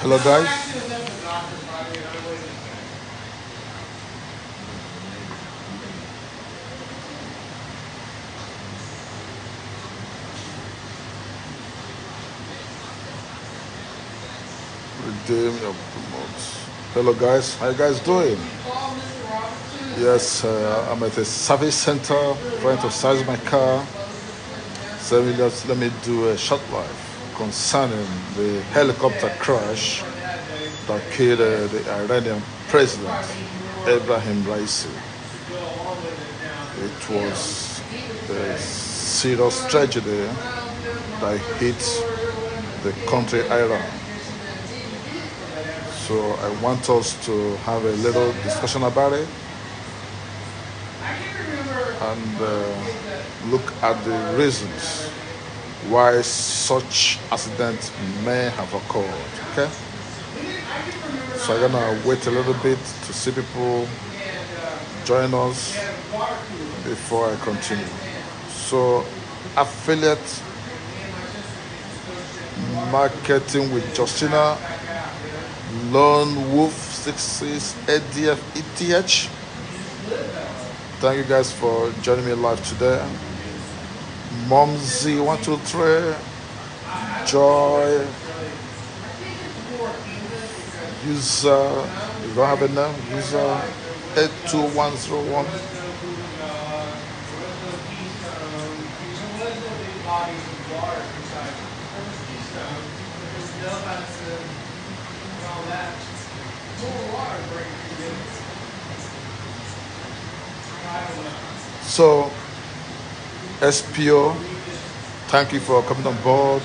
Hello, guys. Redeem your promote. Hello, guys. How you guys doing? Yes, I'm at a service center trying to size my car. So let me do a short life concerning the helicopter crash that killed the Iranian president, Ibrahim Raisi. It was a serious tragedy that hit the country Iran. So I want us to have a little discussion about it and look at the reasons why such accident may have occurred. Okay? So I'm gonna wait a little bit to see people join us before I continue. So affiliate marketing with Justina Lone Wolf 66 ADF ETH. Thank you guys for joining me live today. Momsy 123, Joy, user, you don't have a name, user 82101. So, SPO, thank you for coming on board.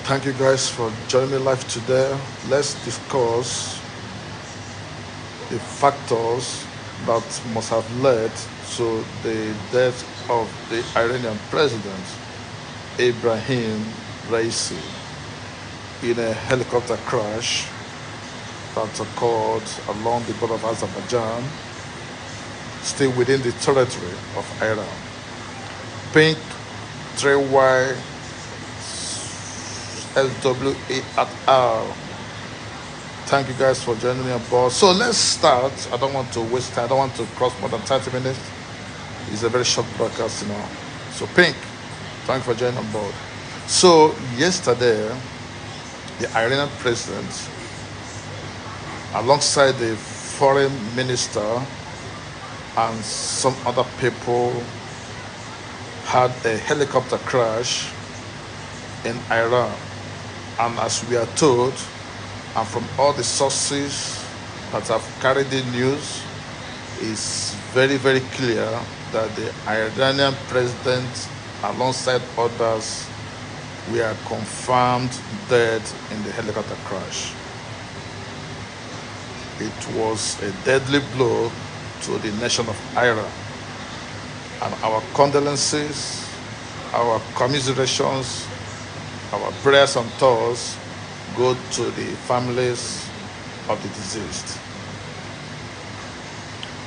Thank you guys for joining me live today. Let's discuss the factors that must have led to the death of the Iranian president, Ibrahim Raisi, in a helicopter crash that occurred along the border of Azerbaijan, still within the territory of Iran. Pink 3Y SWA at R. Thank you guys for joining me on board. So let's start. I don't want to waste time. I don't want to cross more than 30 minutes. It's a very short broadcast, So Pink, thank you for joining on board. So yesterday, the Iranian president, alongside the foreign minister and some other people, had a helicopter crash in Iran. And as we are told, and from all the sources that have carried the news, it's very, very clear that the Iranian president, alongside others, were confirmed dead in the helicopter crash. It was a deadly blow to the nation of Iran. And our condolences, our commiserations, our prayers and thoughts go to the families of the deceased.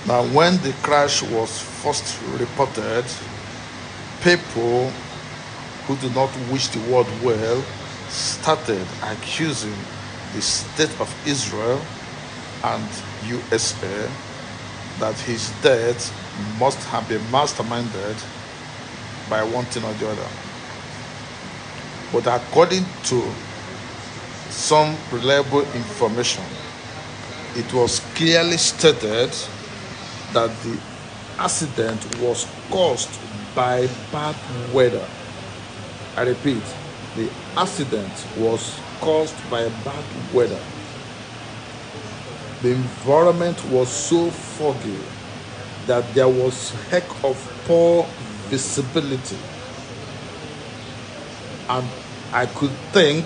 Now, when the crash was first reported, people who do not wish the world well started accusing the state of Israel and USA that his death must have been masterminded by one thing or the other. But according to some reliable information, it was clearly stated that the accident was caused by bad weather. I repeat, the accident was caused by bad weather. The environment was so foggy that there was heck of poor visibility. And I could think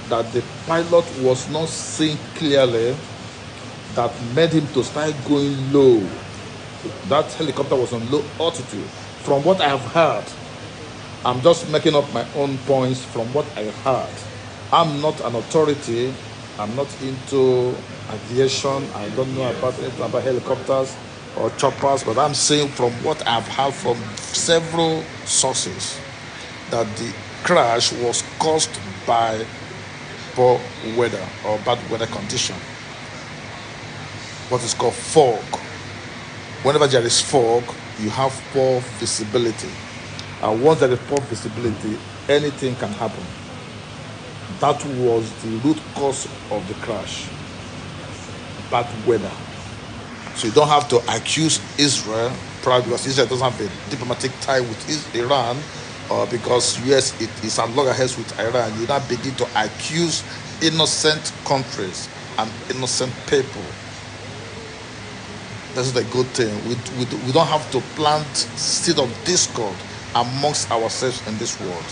that the pilot was not seeing clearly, that made him to start going low. That helicopter was on low altitude. From what I have heard, I'm just making up my own points from what I heard. I'm not an authority. I'm not into aviation. I don't know about anything about helicopters. or choppers, but I'm saying from what I've heard from several sources that the crash was caused by poor weather or bad weather condition. What is called fog. Whenever there is fog, you have poor visibility. And once there is poor visibility, anything can happen. That was the root cause of the crash. Bad weather. So you don't have to accuse Israel, probably because Israel doesn't have a diplomatic tie with Iran, or because US is at loggerheads with Iran. You now begin to accuse innocent countries and innocent people. This is the good thing. We don't have to plant seed of discord amongst ourselves in this world.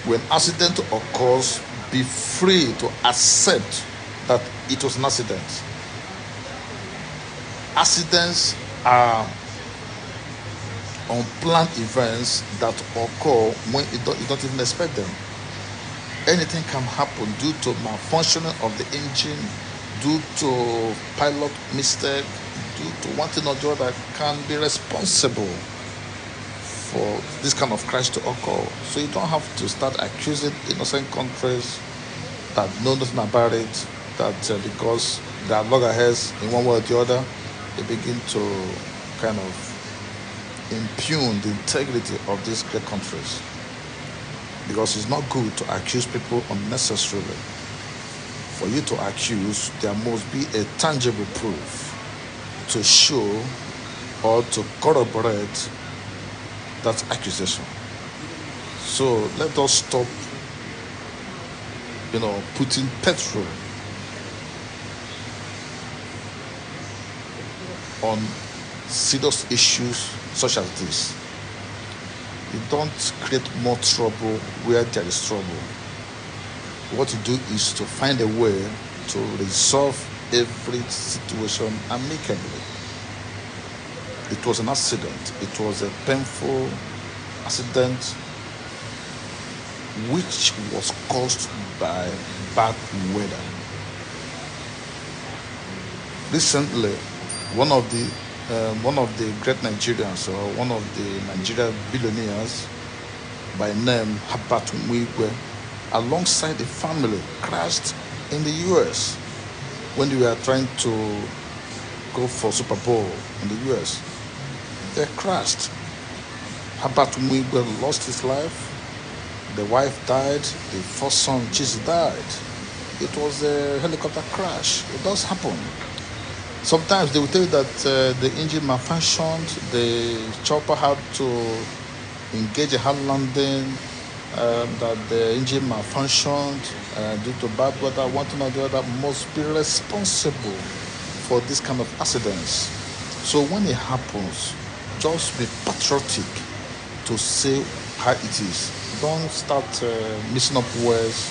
When accident occurs, be free to accept that it was an accident. Accidents are unplanned events that occur when you don't even expect them. Anything can happen due to malfunctioning of the engine, due to pilot mistake, due to one thing or the other can be responsible for this kind of crash to occur. So you don't have to start accusing innocent countries that know nothing about it, that because they are loggerheads in one way or the other, they begin to kind of impugn the integrity of these great countries. Because it's not good to accuse people unnecessarily. For you to accuse, there must be a tangible proof to show or to corroborate that accusation. So let us stop, putting petrol on serious issues such as this. You don't create more trouble where there is trouble. What you do is to find a way to resolve every situation amicably. It was an accident. It was a painful accident which was caused by bad weather. Recently, one of the great Nigerians, or one of the Nigerian billionaires by name Herbert Mwigwe, alongside the family, crashed in the US when they were trying to go for Super Bowl in the US. They crashed. Herbert Mwigwe lost his life. The wife died. The first son, Jesus, died. It was a helicopter crash. It does happen. Sometimes they will tell you that the engine malfunctioned, the chopper had to engage a hard landing, that the engine malfunctioned due to bad weather. One thing or the other must be responsible for this kind of accidents. So when it happens, just be patriotic to say how it is. Don't start mixing up words,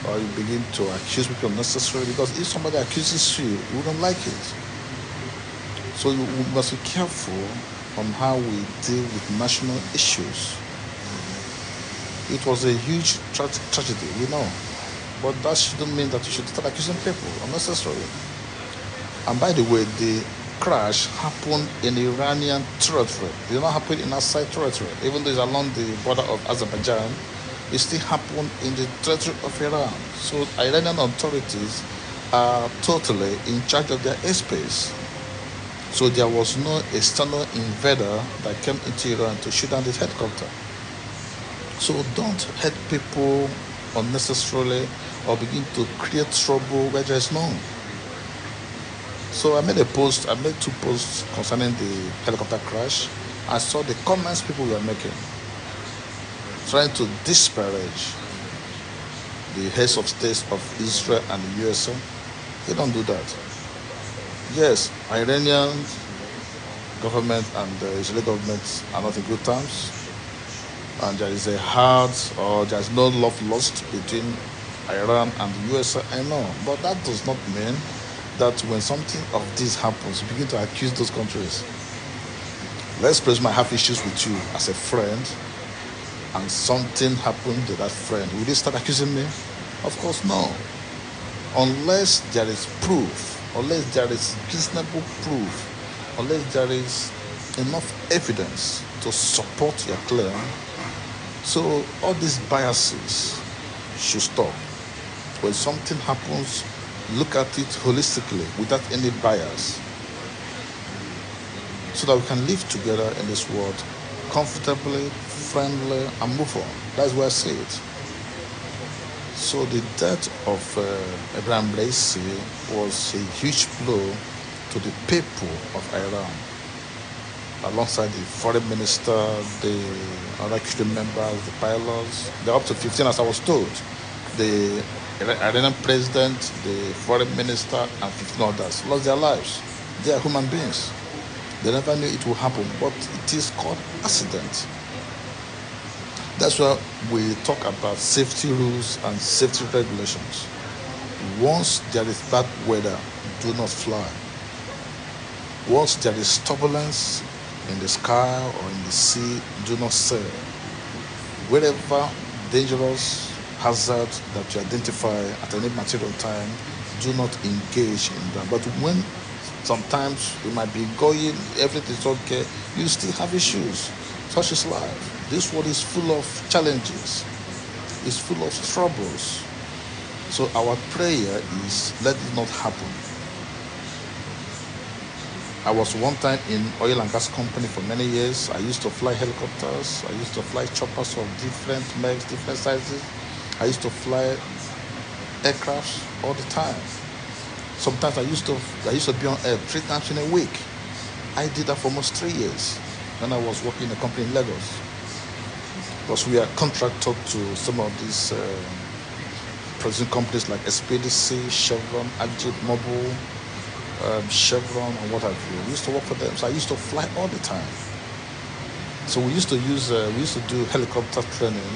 or you begin to accuse people unnecessarily, because if somebody accuses you, you don't like it. So we must be careful on how we deal with national issues. It was a huge tragedy, we know. But that shouldn't mean that you should start accusing people unnecessarily. And by the way, the crash happened in Iranian territory. It did not happen in outside territory. Even though it's along the border of Azerbaijan, it still happened in the territory of Iran. So Iranian authorities are totally in charge of their airspace. So there was no external invader that came into Iran to shoot down this helicopter. So don't hurt people unnecessarily or begin to create trouble where there is none. So I made two posts concerning the helicopter crash. I saw the comments people were making, trying to disparage the heads of states of Israel and the USA. They don't do that. Yes, Iranian government and the Israeli government are not in good terms, and there is there's no love lost between Iran and the USA. I know, but that does not mean that when something of this happens, you begin to accuse those countries. Let's presume I have issues with you as a friend, and something happened to that friend. Will you start accusing me? Of course, no. Unless there is proof, unless there is reasonable proof unless there is enough evidence to support your claim. So all these biases should stop. When something happens, look at it holistically without any bias, so that we can live together in this world comfortably, friendly, and move on. That's where I see it. So the death of Ibrahim Raisi was a huge blow to the people of Iran, alongside the foreign minister, the other crew members, the pilots. They're up to 15, as I was told. The Iranian president, the foreign minister, and 15 others lost their lives. They are human beings. They never knew it would happen, but it is called accident. That's why we talk about safety rules and safety regulations. Once there is bad weather, do not fly. Once there is turbulence in the sky or in the sea, do not sail. Wherever dangerous hazard that you identify at any material time, do not engage in that. But when sometimes you might be going, everything is okay, you still have issues. Such is life. This world is full of challenges. It's full of troubles. So our prayer is, let it not happen. I was one time in oil and gas company for many years. I used to fly helicopters. I used to fly choppers of different makes, different sizes. I used to fly aircrafts all the time. Sometimes I used to be on air 3 times in a week. I did that for almost 3 years when I was working in a company in Lagos. Because we are contracted to some of these producing companies like SPDC, Chevron, Ajit Mobile, Chevron, and what have you. We used to work for them, so I used to fly all the time. So we used to do helicopter training.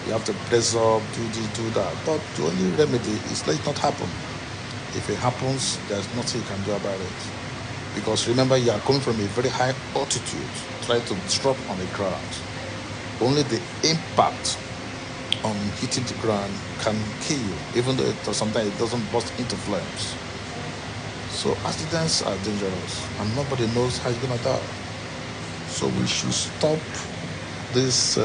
You have to brace up, do this, do that. But the only remedy is let it not happen. If it happens, there's nothing you can do about it. Because remember, you are coming from a very high altitude, trying to drop on the ground. Only the impact on hitting the ground can kill you, even though sometimes it doesn't burst into flames. So accidents are dangerous, and nobody knows how it's gonna die. So we should stop this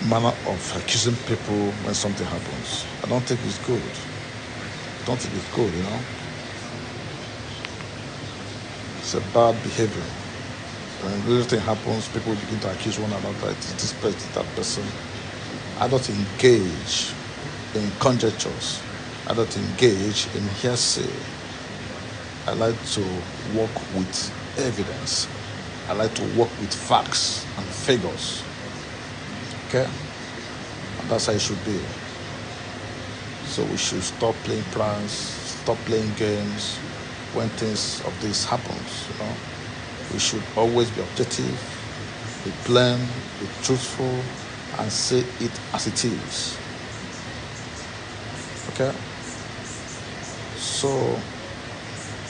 manner of accusing people when something happens. I don't think it's good. It's a bad behavior. When little thing happens, people begin to accuse one another. It's this person, that person. I don't engage in conjectures. I don't engage in hearsay. I like to work with evidence. I like to work with facts and figures. Okay? And that's how it should be. So we should stop playing pranks, stop playing games when things of this happens. We should always be objective, be plain, be truthful, and say it as it is. Okay? So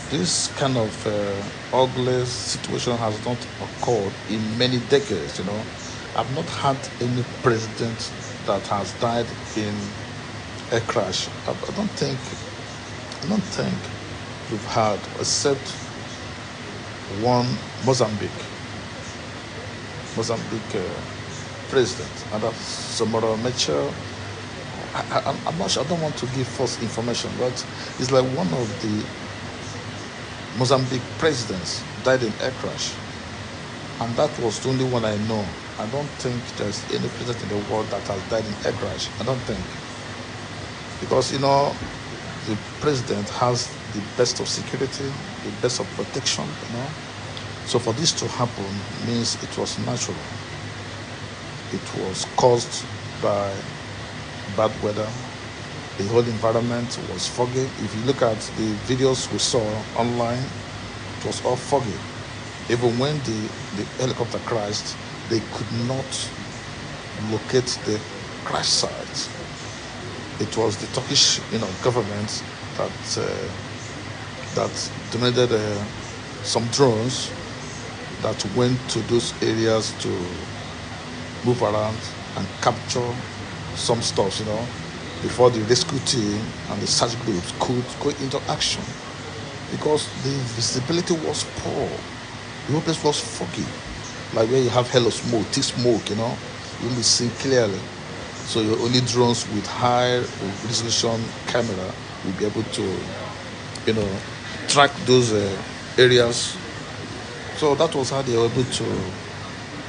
this kind of ugly situation has not occurred in many decades. I've not had any president that has died in a crash. I don't think we've had, except one Mozambique president, and that's Samora Mitchell. I'm not sure. I don't want to give false information, but it's like one of the Mozambique presidents died in air crash, and that was the only one I know. I don't think there's any president in the world that has died in air crash. I don't think, because the president has the best of security, the best of protection. So for this to happen means it was natural. It was caused by bad weather. The whole environment was foggy. If you look at the videos we saw online, it was all foggy. Even when the helicopter crashed, they could not locate the crash site. It was the Turkish government that donated some drones that went to those areas to move around and capture some stuff, before the rescue team and the search groups could go into action. because the visibility was poor. The whole place was foggy, like where you have hell of smoke, thick smoke, you know, you won't be seen clearly. So your only drones with high resolution camera will be able to, you know, track those areas. So that was how they were able to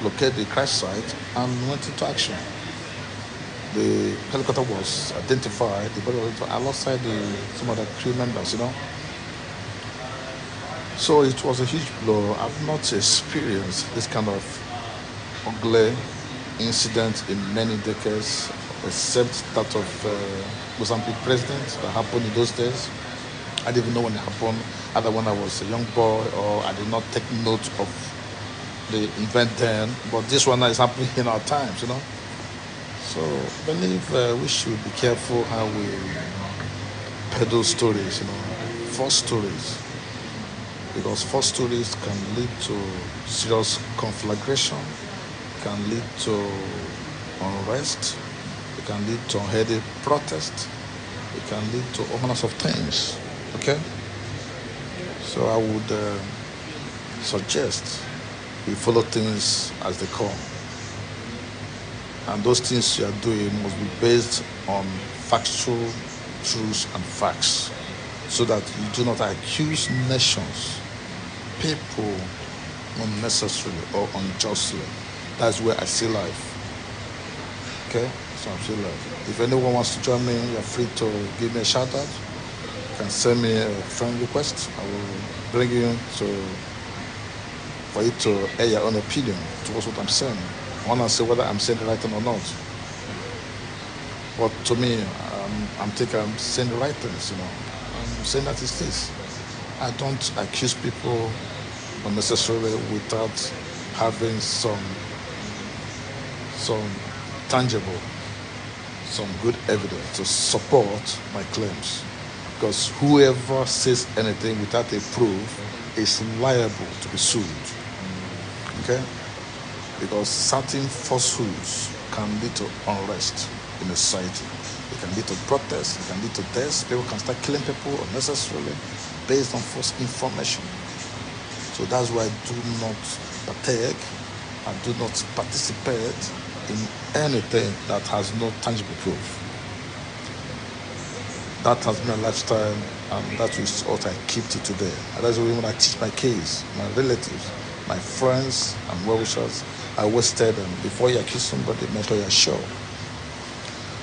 locate the crash site and went into action. The helicopter was identified, the body was identified alongside some other crew members, you know. So it was a huge blow. I've not experienced this kind of ugly incident in many decades, except that of Mozambique president that happened in those days. I didn't even know when it happened, either when I was a young boy or I did not take note of the event then. But this one is happening in our times, you know. So I believe we should be careful how we peddle stories, you know, false stories, because false stories can lead to serious conflagration, can lead to unrest, it can lead to unhealthy protest, it can lead to all manners of things. Okay? So I would suggest we follow things as they come. And those things you are doing must be based on factual truths and facts, so that you do not accuse nations, people, unnecessarily or unjustly. That's where I see life. Okay? So I see life. If anyone wants to join me, you're free to give me a shout out. You can send me a friend request. I will bring you for you to air your own opinion towards what I'm saying. I want to say whether I'm saying the right thing or not. But to me, I'm thinking I'm saying the right things, you know. I'm saying that it's this. I don't accuse people unnecessarily without having some tangible, some good evidence to support my claims. Because whoever says anything without a proof is liable to be sued. Okay? Because certain falsehoods can lead to unrest in a society. It can lead to protests, it can lead to deaths. People can start killing people unnecessarily based on false information. So that's why I do not partake and do not participate in anything that has no tangible proof. That has been a lifestyle, and that is what I keep to today. And that's why when I teach my kids, my relatives, my friends and well-wishers, I always tell them, before you accuse somebody, make sure you're sure.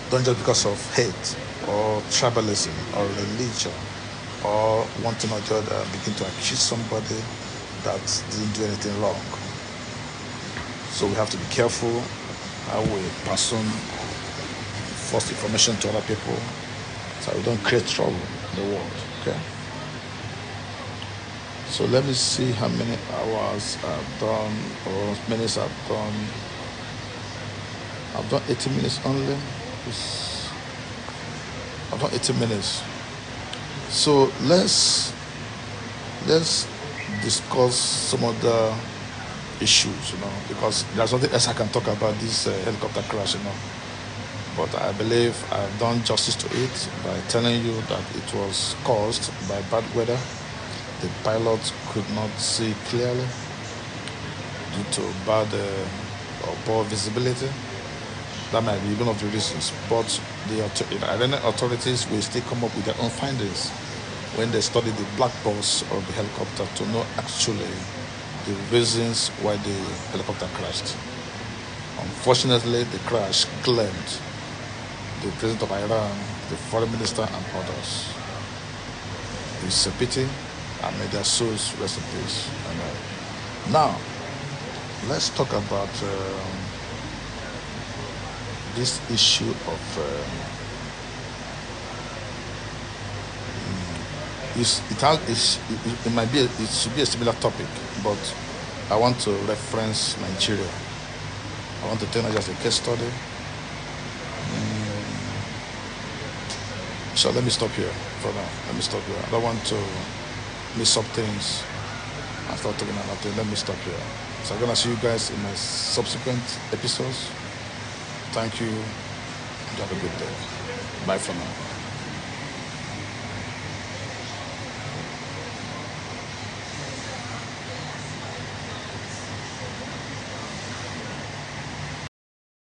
Don't just because of hate or tribalism or religion or wanting or the other begin to accuse somebody that didn't do anything wrong. So we have to be careful how we pass on false information to other people, so we don't create trouble in the world. Okay? So let me see how many hours I've done, or minutes I've done. I've done 80 minutes only. I've done 80 minutes. So let's discuss some of the issues, you know, because there's nothing else I can talk about this helicopter crash, you know. But I believe I've done justice to it by telling you that it was caused by bad weather. The pilot could not see clearly due to bad or poor visibility. That might be one of the reasons. But the Iranian authorities will still come up with their own findings when they study the black box of the helicopter to know actually the reasons why the helicopter crashed. Unfortunately, the crash claimed the president of Iran, the foreign minister, and others. It's a pity, and may their souls rest in peace. Now, let's talk about this issue of it should be a similar topic, but I want to reference Nigeria. I want to tell you just a case study. So let me stop here for now. Let me stop here. I don't want to miss up things and start talking about it. Let me stop here. So I'm gonna see you guys in my subsequent episodes. Thank you. Have a good day. Bye for now.